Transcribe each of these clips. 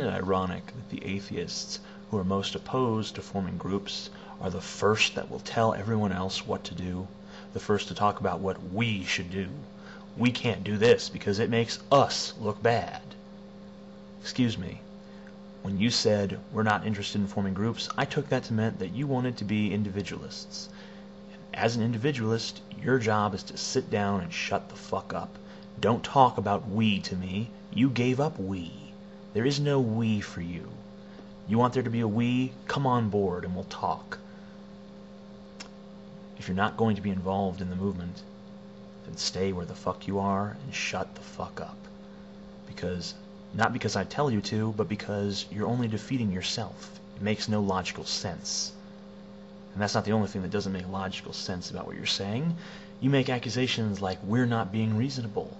Isn't it ironic that the atheists who are most opposed to forming groups are the first that will tell everyone else what to do, the first to talk about what we should do? We can't do this because it makes us look bad. Excuse me. When you said we're not interested in forming groups, I took that to mean that you wanted to be individualists. As an individualist, your job is to sit down and shut the fuck up. Don't talk about we to me. You gave up we. There is no we for you. You want there to be a we? Come on board and we'll talk. If you're not going to be involved in the movement, then stay where the fuck you are and shut the fuck up. Not because I tell you to, but because you're only defeating yourself. It makes no logical sense. And that's not the only thing that doesn't make logical sense about what you're saying. You make accusations like we're not being reasonable.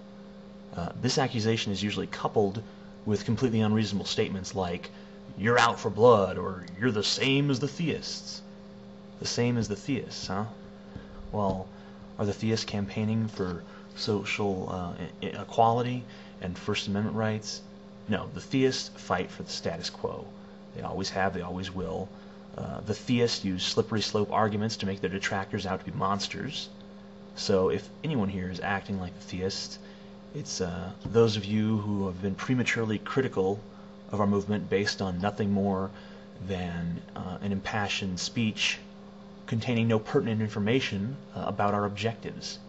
This accusation is usually coupled with completely unreasonable statements like, you're out for blood, or you're the same as the theists. The same as the theists, huh? Well, are the theists campaigning for social equality and First Amendment rights? No, the theists fight for the status quo. They always have, they always will. The theists use slippery slope arguments to make their detractors out to be monsters. So if anyone here is acting like the theists, it's those of you who have been prematurely critical of our movement based on nothing more than an impassioned speech containing no pertinent information about our objectives.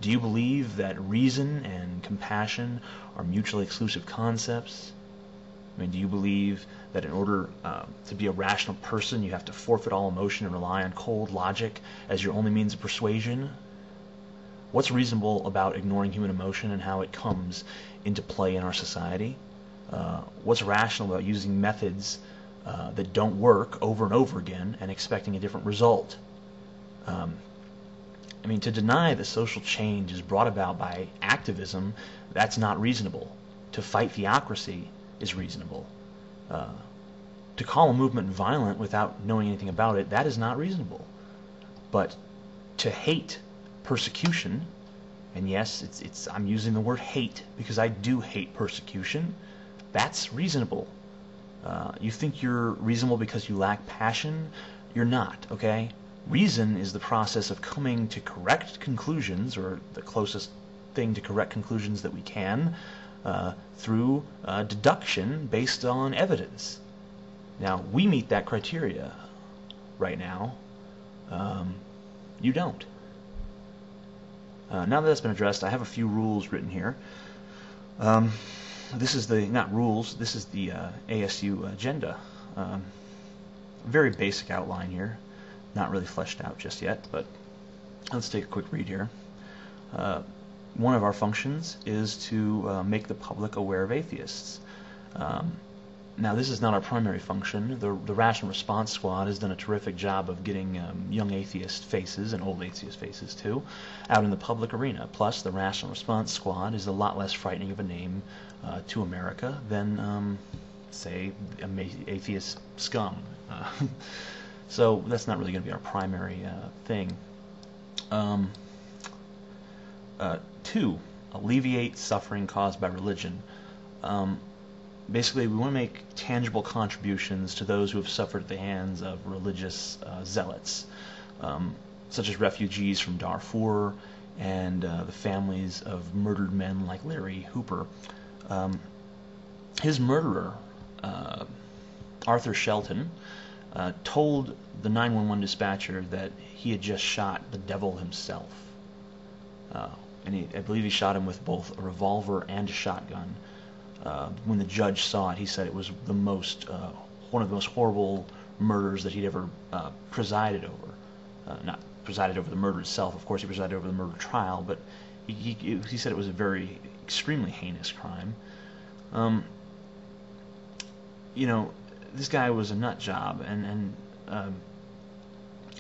Do you believe that reason and compassion are mutually exclusive concepts? I mean, do you believe that in order to be a rational person, you have to forfeit all emotion and rely on cold logic as your only means of persuasion? What's reasonable about ignoring human emotion and how it comes into play in our society? What's rational about using methods that don't work over and over again and expecting a different result? I mean, to deny that social change is brought about by activism, that's not reasonable. To fight theocracy is reasonable. To call a movement violent without knowing anything about it, that is not reasonable. But to hate persecution, and yes, I'm using the word hate because I do hate persecution, that's reasonable. You think you're reasonable because you lack passion? You're not, okay? Reason is the process of coming to correct conclusions, or the closest thing to correct conclusions that we can, through deduction based on evidence. Now, we meet that criteria right now. You don't. Now that that's been addressed, I have a few rules written here. This is the, not rules, this is the ASU agenda. Very basic outline here. Not really fleshed out just yet, but let's take a quick read here. One of our functions is to make the public aware of atheists. Now, this is not our primary function. The Rational Response Squad has done a terrific job of getting young atheist faces, and old atheist faces too, out in the public arena. Plus, the Rational Response Squad is a lot less frightening of a name to America than, say, atheist scum. So that's not really going to be our primary thing. 2, alleviate suffering caused by religion. Basically, we want to make tangible contributions to those who have suffered at the hands of religious zealots, such as refugees from Darfur and the families of murdered men like Larry Hooper. His murderer, Arthur Shelton, told the 911 dispatcher that he had just shot the devil himself. And I believe he shot him with both a revolver and a shotgun. When the judge saw it, he said it was the most, one of the most horrible murders that he'd ever presided over. Not presided over the murder itself, of course he presided over the murder trial, but he said it was a very, extremely heinous crime. You know, this guy was a nut job, and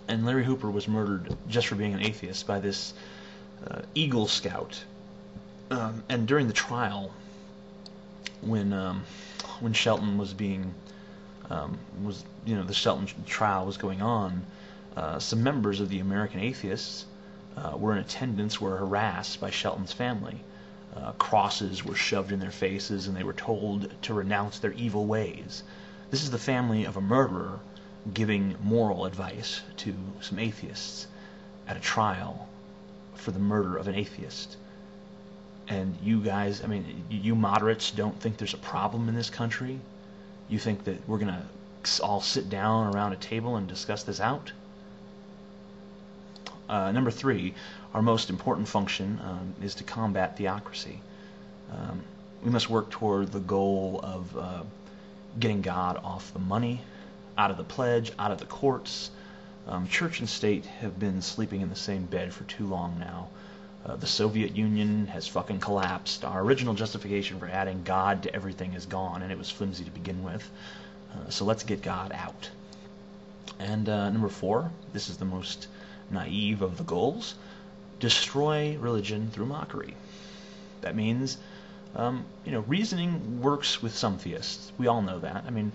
Larry Hooper was murdered just for being an atheist by this Eagle Scout. And during the trial, when Shelton was being the Shelton trial was going on, some members of the American Atheists were in attendance, were harassed by Shelton's family. crosses were shoved in their faces and they were told to renounce their evil ways. This is the family of a murderer giving moral advice to some atheists at a trial for the murder of an atheist. And you guys, I mean, you moderates don't think there's a problem in this country? You think that we're going to all sit down around a table and discuss this out? Number 3, our most important function is to combat theocracy. We must work toward the goal of getting God off the money, out of the pledge, out of the courts. Church and state have been sleeping in the same bed for too long now. The Soviet Union has fucking collapsed. Our original justification for adding God to everything is gone, and it was flimsy to begin with. So let's get God out. And number 4, this is the most naive of the goals: destroy religion through mockery. That means, reasoning works with some theists. We all know that. I mean,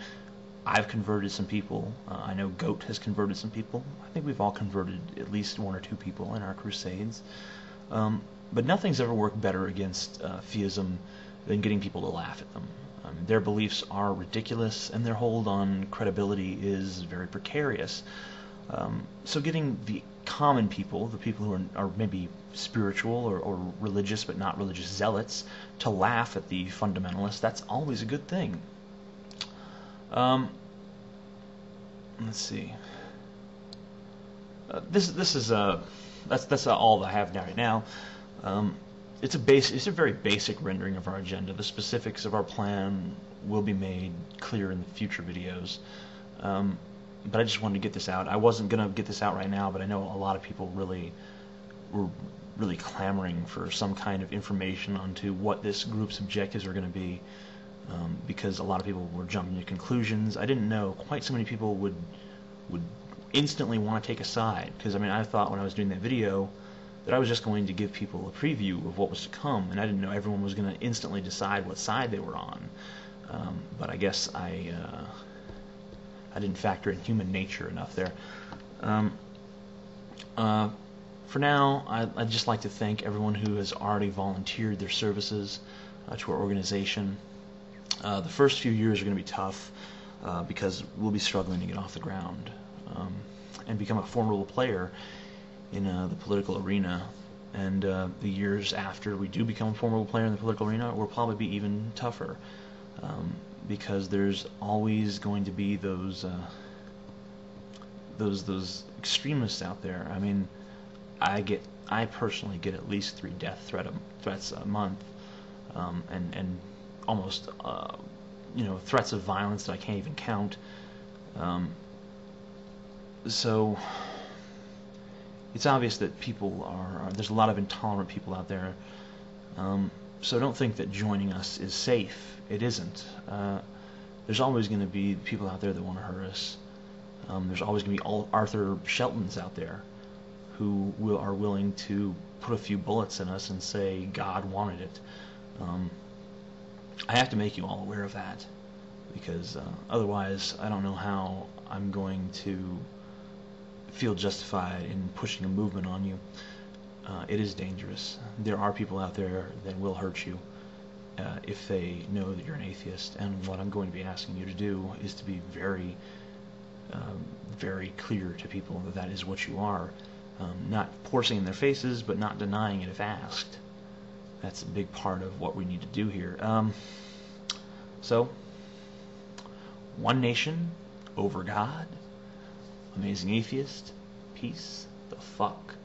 I've converted some people. I know Goat has converted some people. I think we've all converted at least 1 or 2 people in our crusades. But nothing's ever worked better against theism than getting people to laugh at them. Their beliefs are ridiculous, and their hold on credibility is very precarious. So getting the common people, the people who are maybe spiritual or religious but not religious zealots, to laugh at the fundamentalists, that's always a good thing. Let's see. That's all I have right now. It's a very basic rendering of our agenda. The specifics of our plan will be made clear in the future videos. But I just wanted to get this out. I wasn't gonna get this out right now, but I know a lot of people were really clamoring for some kind of information onto what this group's objectives are going to be, because a lot of people were jumping to conclusions. I didn't know quite so many people would instantly want to take a side, because I mean, I thought when I was doing that video that I was just going to give people a preview of what was to come, and I didn't know everyone was going to instantly decide what side they were on. But I guess I didn't factor in human nature enough there. For now, I'd just like to thank everyone who has already volunteered their services to our organization. The first few years are going to be tough because we'll be struggling to get off the ground and become a formidable player in the political arena. And the years after we do become a formidable player in the political arena will probably be even tougher, because there's always going to be those extremists out there. I mean, I personally get at least 3 death threats a month, and almost threats of violence that I can't even count. So it's obvious that there's a lot of intolerant people out there. So don't think that joining us is safe. It isn't. There's always going to be people out there that want to hurt us. There's always going to be Arthur Sheltons out there who are willing to put a few bullets in us and say God wanted it. I have to make you all aware of that, because otherwise I don't know how I'm going to feel justified in pushing a movement on you. It is dangerous. There are people out there that will hurt you if they know that you're an atheist, and what I'm going to be asking you to do is to be very, very clear to people that is what you are. Not forcing in their faces, but not denying it if asked. That's a big part of what we need to do here. So, one nation, over God, amazing atheist, peace the fuck